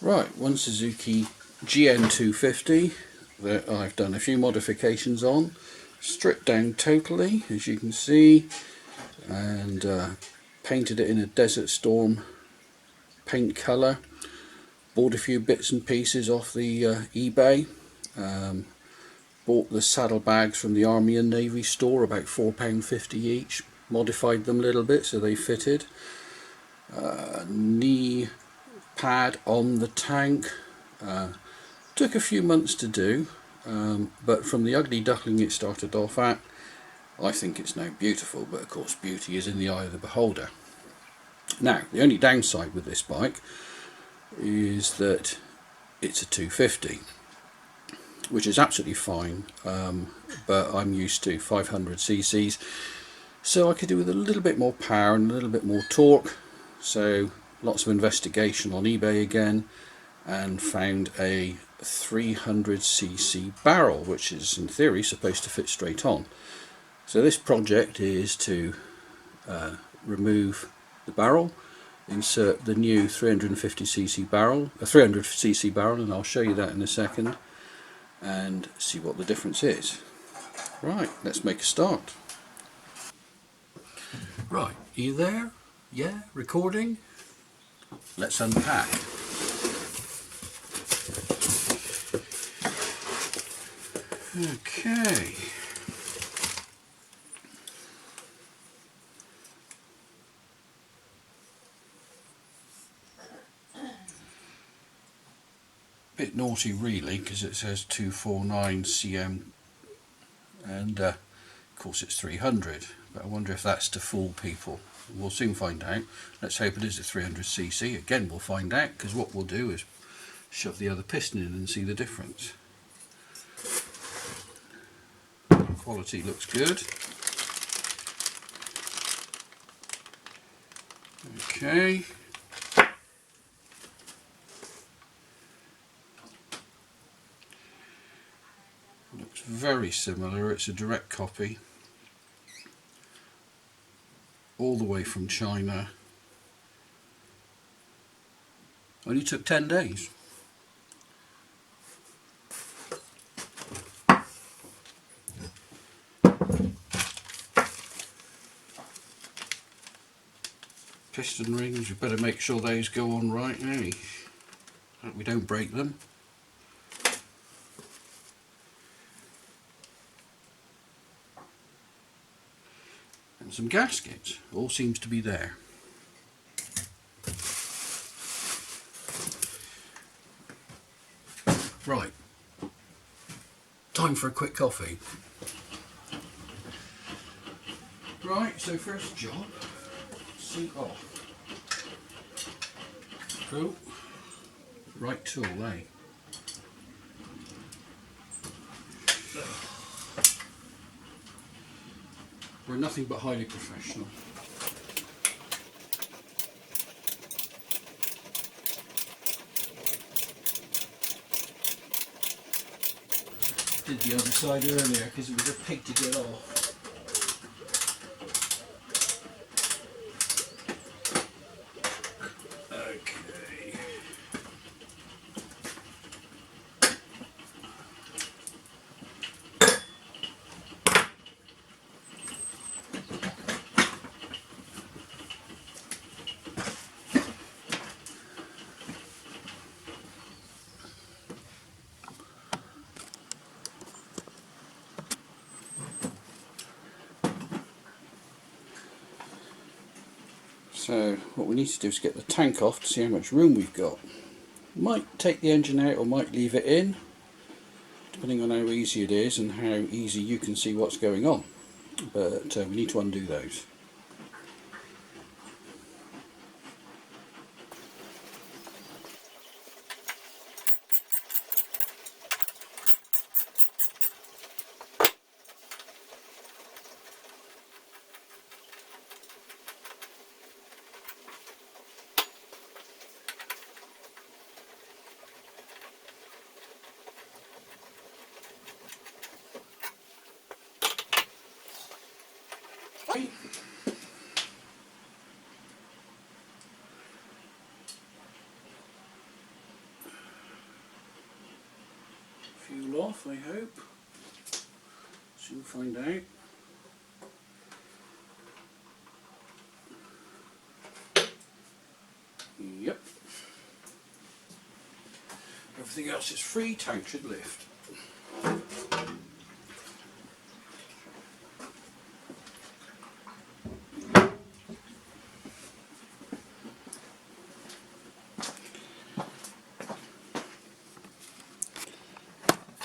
Right, one Suzuki GN250 that I've done a few modifications on, stripped down totally as you can see, and painted it in a Desert Storm paint colour. Bought a few bits and pieces off the eBay. Bought the saddlebags from the Army and Navy store, about £4.50 each. Modified them a little bit so they fitted. Knee pad on the tank. Took a few months to do, but from the ugly duckling it started off at, I think it's now beautiful, but of course beauty is in the eye of the beholder. Now, the only downside with this bike is that it's a 250, which is absolutely fine, but I'm used to 500 cc's, so I could do with a little bit more power and a little bit more torque. So lots of investigation on eBay again, and found a 300cc barrel, which is in theory supposed to fit straight on. So this project is to remove the barrel, insert the new 350cc barrel, a 300cc barrel, and I'll show you that in a second, and see what the difference is. Right, let's make a start. Right, are you there? Yeah, recording? Let's unpack. Okay. Bit naughty really, because it says 249 cm and of course it's 300, but I wonder if that's to fool people. We'll soon find out. Let's hope it is a 300cc. Again, we'll find out, because what we'll do is shove the other piston in and see the difference. Quality looks good. Okay. Looks very similar. It's a direct copy, all the way from China. Only took 10 days. Piston rings, we better make sure those go on right now, that we don't break them. And some gaskets, all seems to be there. Right, time for a quick coffee. Right, so first job, seat off. Cool. Right tool, eh? We're nothing but highly professional. Did the other side earlier because it was a pig to get off. Okay. So what we need to do is get the tank off to see how much room we've got. Might take the engine out or might leave it in, depending on how easy it is and how easy you can see what's going on. But we need to undo those. off, I hope. Soon find out. Yep. Everything else is free, tank should lift.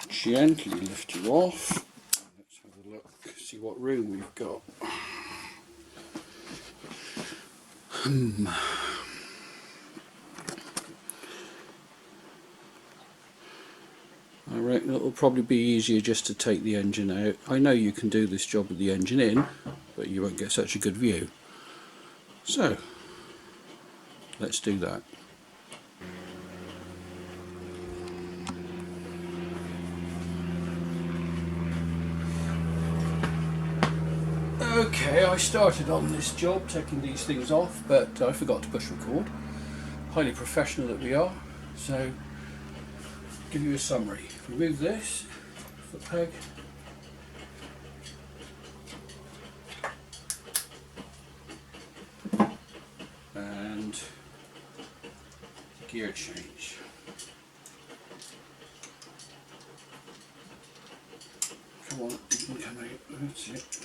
Gently lift you off. Let's have a look, see what room we've got. I reckon it'll probably be easier just to take the engine out. I know you can do this job with the engine in, but you won't get such a good view. So, let's do that. Okay, I started on this job taking these things off, but I forgot to push record. Highly professional that we are. So, give you a summary. Remove this foot peg. And gear change. Come on, you can come out. That's it.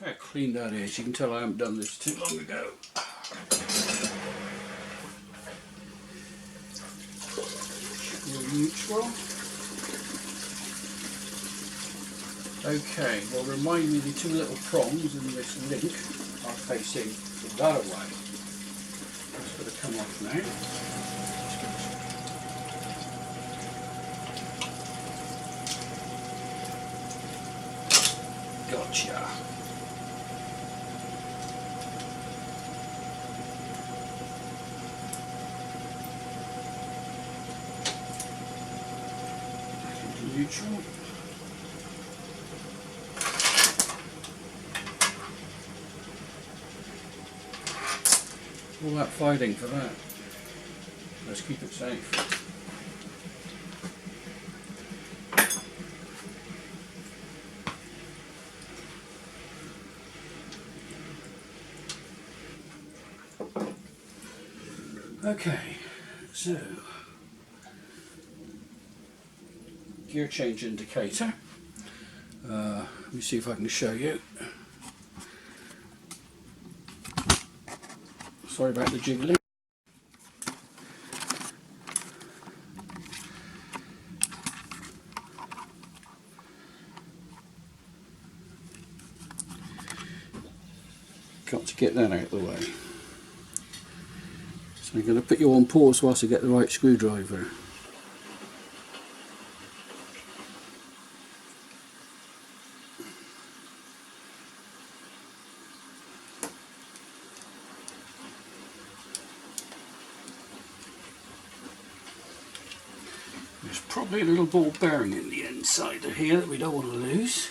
How clean that is. You can tell I haven't done this too long ago. Neutral. Okay, well remind me the two little prongs in this link are facing that way. That's got to come off now. Gotcha. Neutral. All that fighting for that. Let's keep it safe. Okay, so gear change indicator. Let me see if I can show you. Sorry about the jiggling. Got to get that out of the way. So I'm going to put you on pause whilst I get the right screwdriver. There's probably a little ball bearing in the inside of here that we don't want to lose.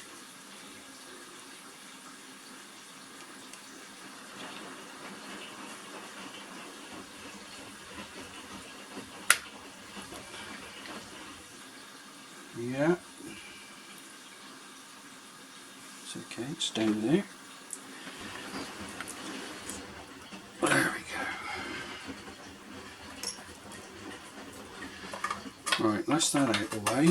Yeah, it's okay, it's down there. There we go. Right, that's that out of the way.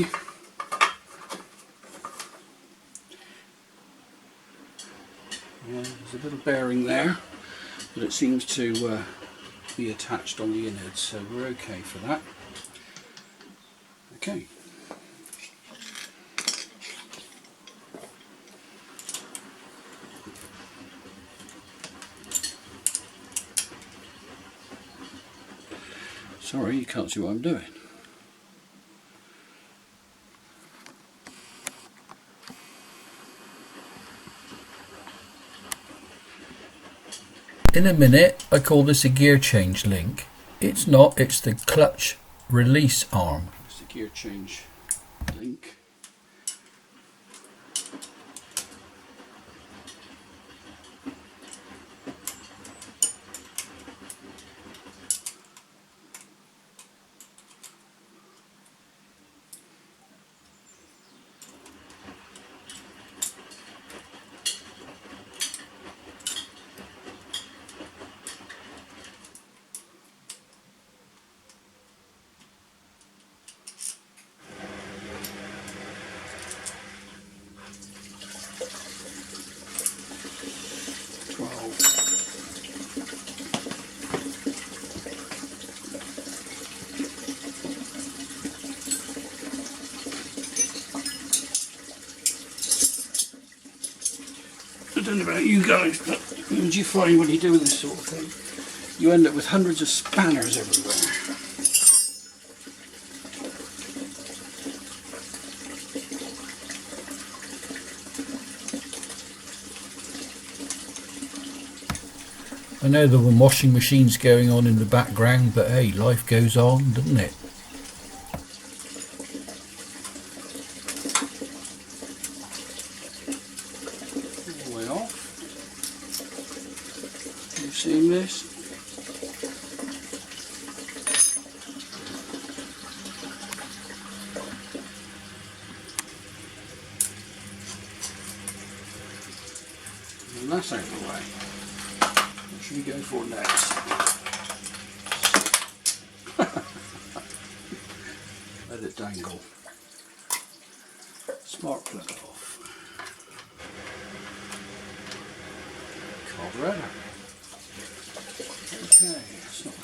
Yeah, there's a little bearing there, but it seems to be attached on the innards, so we're okay for that. Okay. Sorry, you can't see what I'm doing. In a minute, I call this a gear change link. It's not, it's the clutch release arm. It's the gear change link. I don't know about you guys, but what do you find when you do this sort of thing? You end up with hundreds of spanners everywhere. I know there were washing machines going on in the background, but hey, life goes on, doesn't it? All the way off. You've seen this? And that's out of the way. What should we go for next? Let it dangle. Smart plug off. Carburetor. Okay, it's not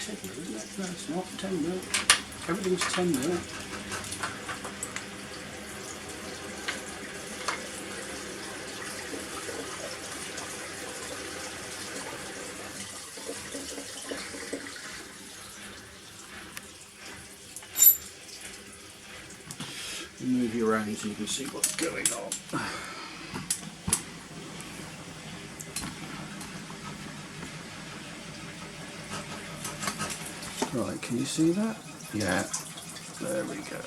10 mil, isn't it? No, it's not 10 mil. Everything's 10 mil. Move you around so you can see what's going on. Right, can you see that? Yeah, there we go.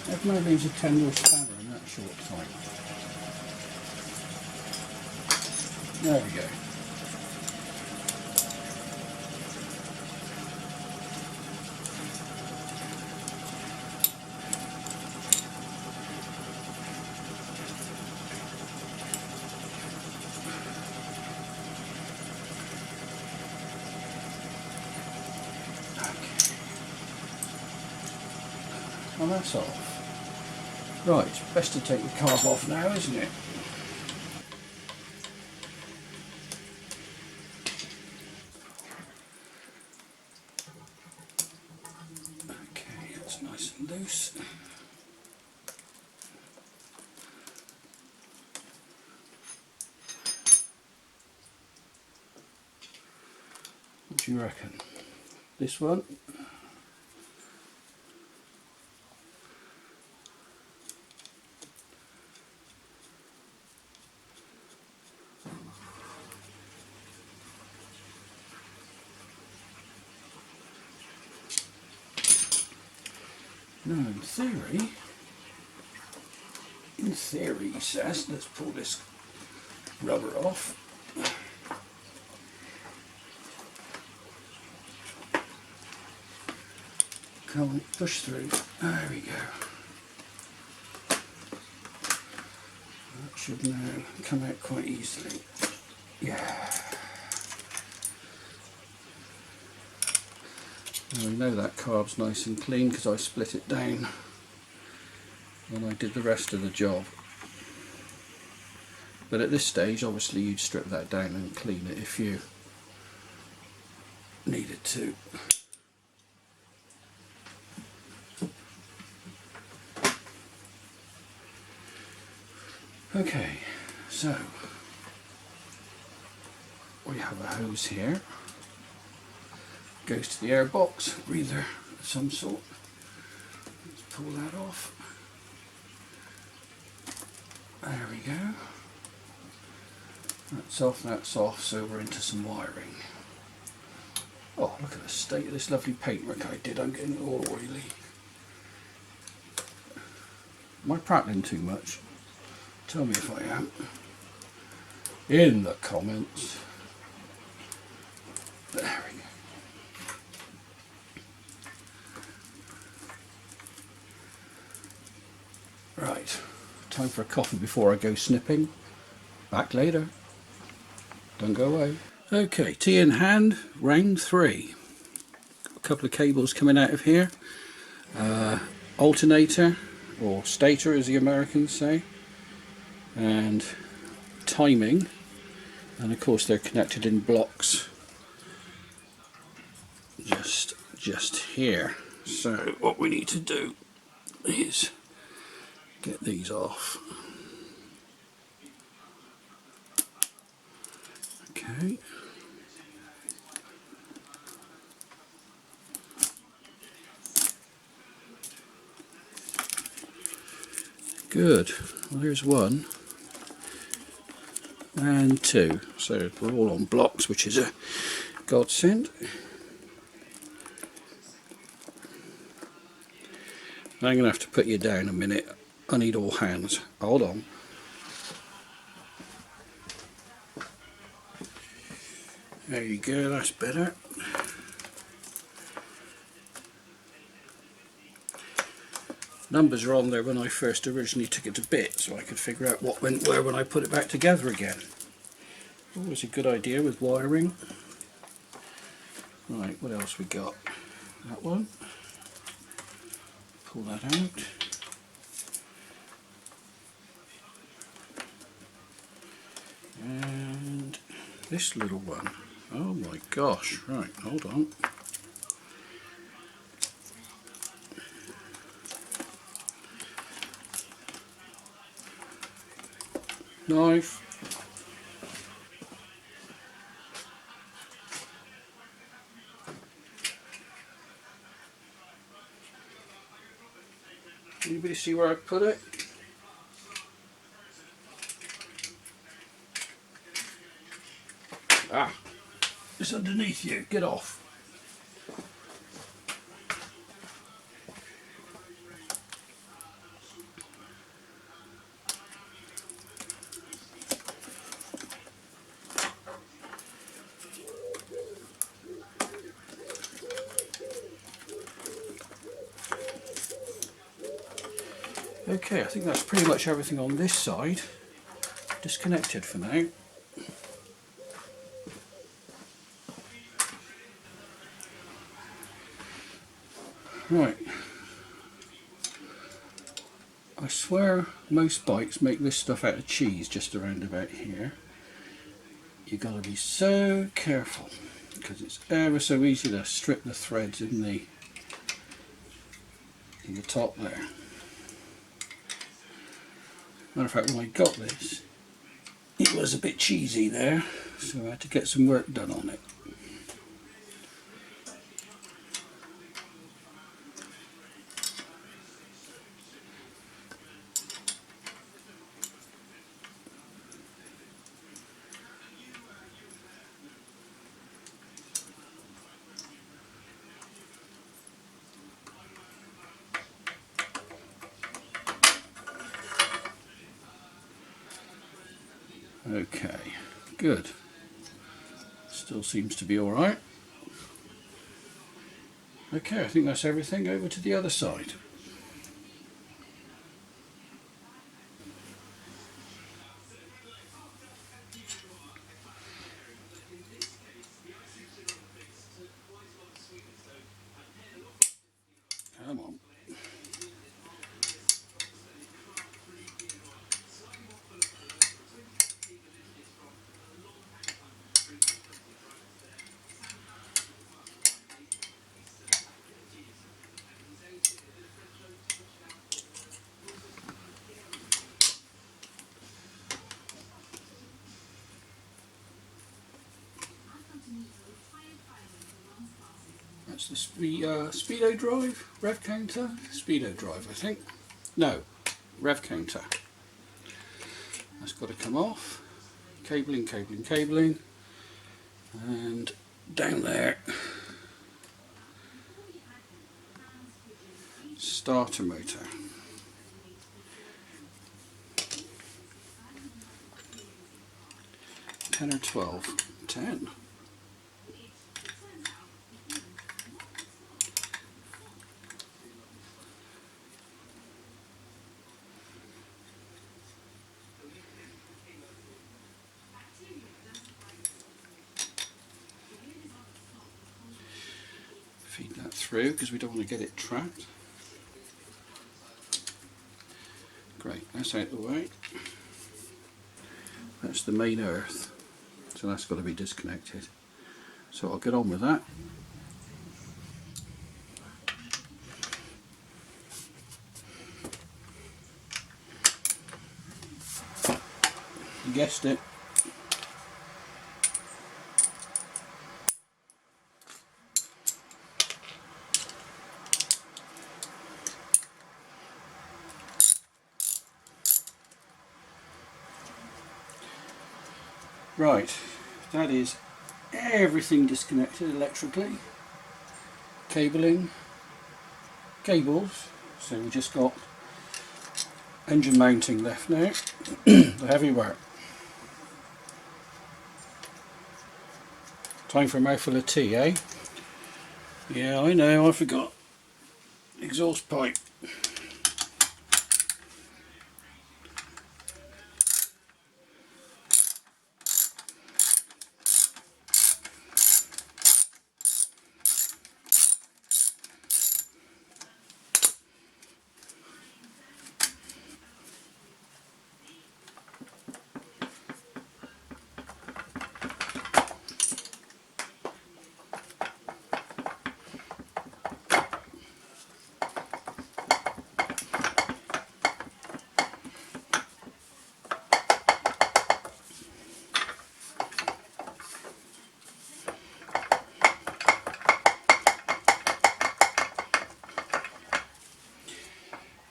I've made these a 10 mil spanner in that short time. There we go. Well, that's off. Right, it's best to take the carb off now, isn't it? Okay, that's nice and loose. What do you reckon? This one? No, in theory he says, let's pull this rubber off. Come on, push through. There we go. That should now come out quite easily. Yeah. Now we know that carb's nice and clean because I split it down when I did the rest of the job. But at this stage, obviously, you'd strip that down and clean it if you needed to. Okay, So we have a hose here, goes to the air box, breather of some sort. Let's pull that off. There we go. That's off, so we're into some wiring. Oh, look at the state of this lovely paintwork I did. I'm getting it all oily. Am I prattling too much? Tell me if I am. In the comments. There we go. Right, time for a coffee before I go snipping. Back later. Don't go away. Okay, tea in hand, round 3. A couple of cables coming out of here. Alternator, or stator as the Americans say. And timing. And of course they're connected in blocks. Just here. So what we need to do is get these off. Okay. Good. Well, here's 1 and 2. So we're all on blocks, which is a godsend. I'm going to have to put you down a minute. I need all hands. Hold on. There you go, that's better. Numbers are on there when I first originally took it to bits, so I could figure out what went where when I put it back together again. Always a good idea with wiring. Right, what else we got? That one. Pull that out. And this little one. Oh my gosh, right, hold on. Knife. Anybody see where I put it? Ah, it's underneath you, get off. Okay, I think that's pretty much everything on this side. Disconnected for now. Right. I swear most bikes make this stuff out of cheese just around about here. You've got to be so careful because it's ever so easy to strip the threads in the top there. Matter of fact, when I got this, it was a bit cheesy there, so I had to get some work done on it. Okay, good. Still seems to be alright. Okay, I think that's everything. Over to the other side. Come on. That's the speedo drive, rev counter, speedo drive I think. No, rev counter. That's got to come off. Cabling, cabling, cabling. And down there, starter motor. Ten or 12? 10. Feed that through because we don't want to get it trapped. Great, that's out of the way. That's the main earth, so that's got to be disconnected. So I'll get on with that. You guessed it. Right, that is everything disconnected electrically. Cabling, cables, so we just got engine mounting left now. The heavy work. Time for a mouthful of tea, eh? Yeah, I know, I forgot. Exhaust pipe.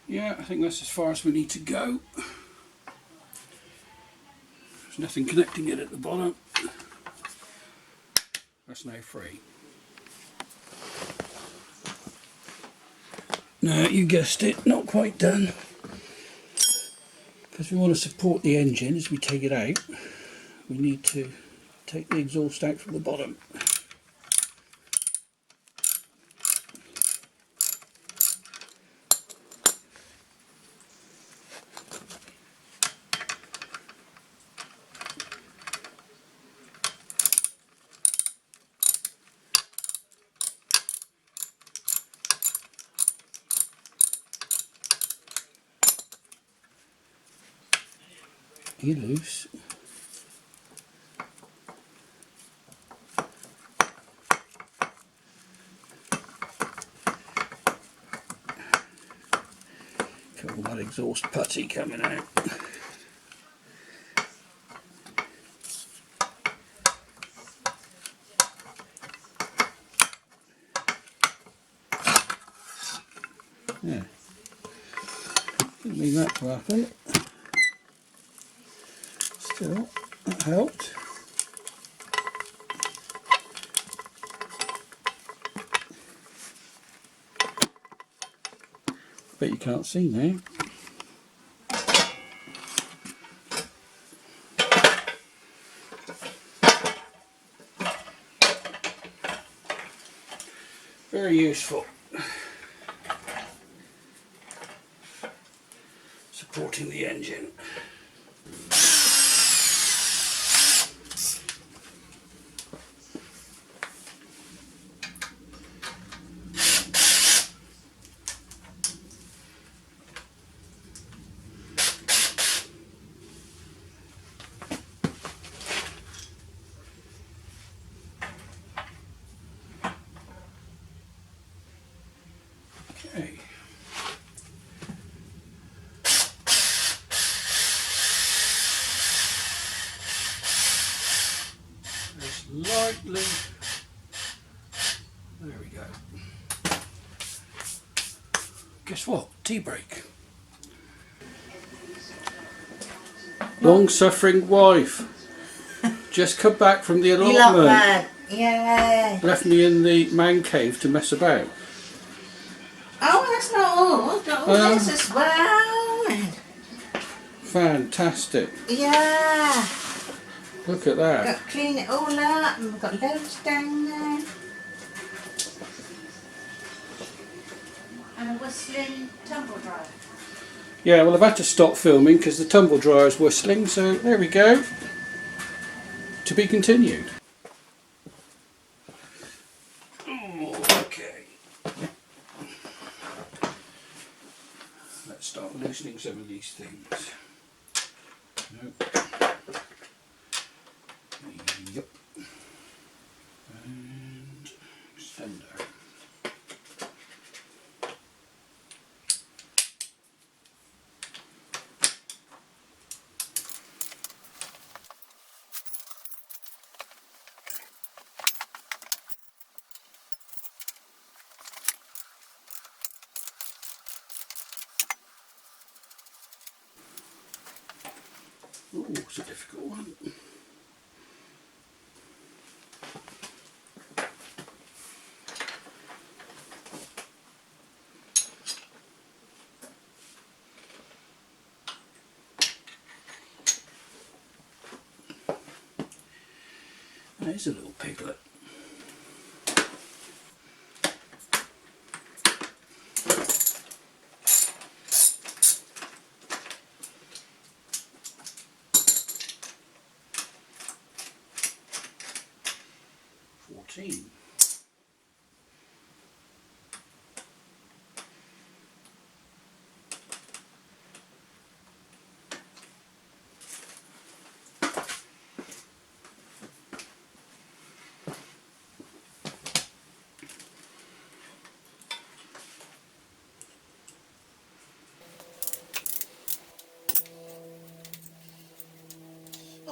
Yeah, I think that's as far as we need to go. There's nothing connecting it at the bottom. That's now free. No, you guessed it, not quite done. Because we want to support the engine as we take it out, we need to take the exhaust out from the bottom. You're loose. Got all that exhaust putty coming out. Yeah, didn't mean that to happen. Still, that helped. Bet you can't see now. Very useful. Supporting the engine. Okay. Just lightly, there we go. guess what? Tea break. Long-suffering wife. Just come back from the allotment. Yeah. Left me in the man cave to mess about. Oh, that's not all. I've got all this as well. Fantastic. Yeah. Look at that. Got to clean it all up, and we've got loads down there. And a whistling tumble dryer. Yeah, well, I've had to stop filming because the tumble dryer is whistling, so there we go. To be continued. Okay. Let's start loosening some of these things. Nope. Yep. And extender. Oh, it's a difficult one. There's a little piglet.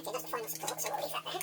Okay, that's the final support, so we'll leave that there.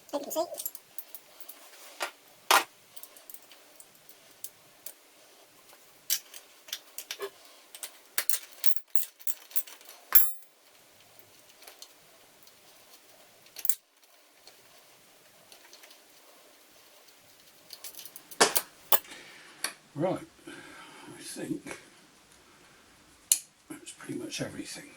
Hope you can see. Right, I think that's pretty much everything.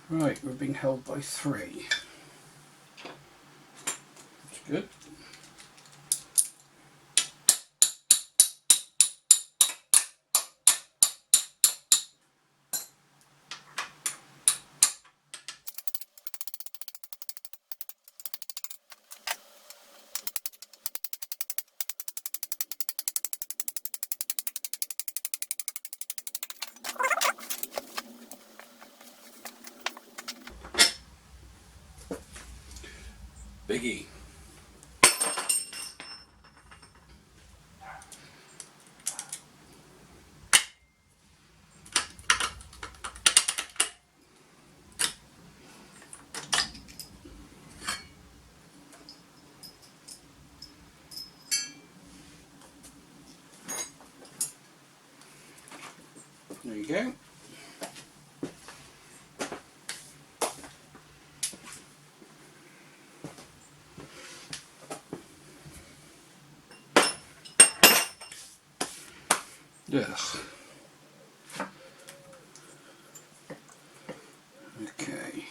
Right, we're being held by 3. That's good. biggie. There you go. Ugh. Okay.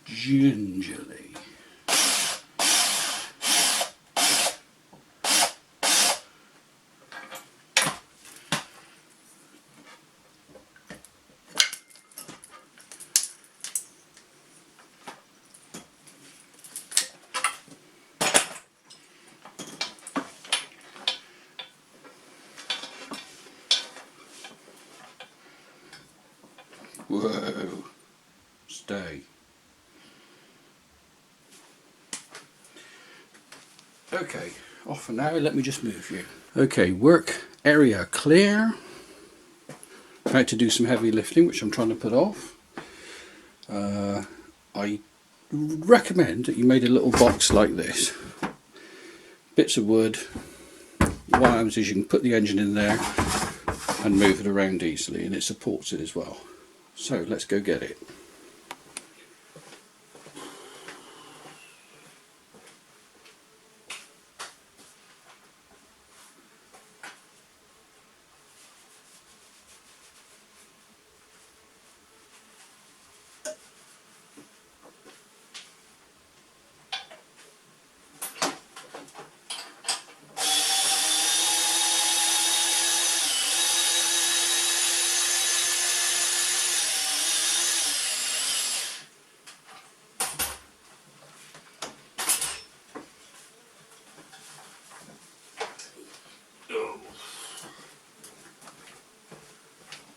Gingerly. Whoa. Stay. Okay, off for now, let me just move you. Okay, work area clear. About to do some heavy lifting, which I'm trying to put off. I recommend that you made a little box like this. Bits of wood, wires, you can put the engine in there and move it around easily, and it supports it as well. So let's go get it.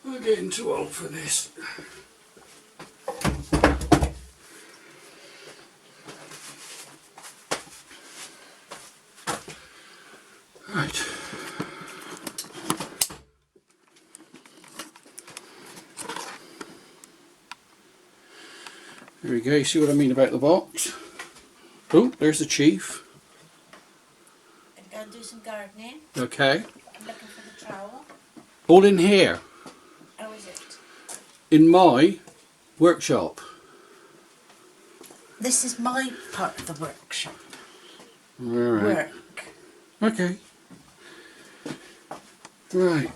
We're getting too old for this. Right. There we go, you see what I mean about the box? Oh, there's the chief. I'm going to do some gardening. Okay. I'm looking for the trowel. All in here, How is it? in my workshop. This is my part of the workshop. Alright. Work. Okay. Right.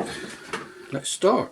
Let's start.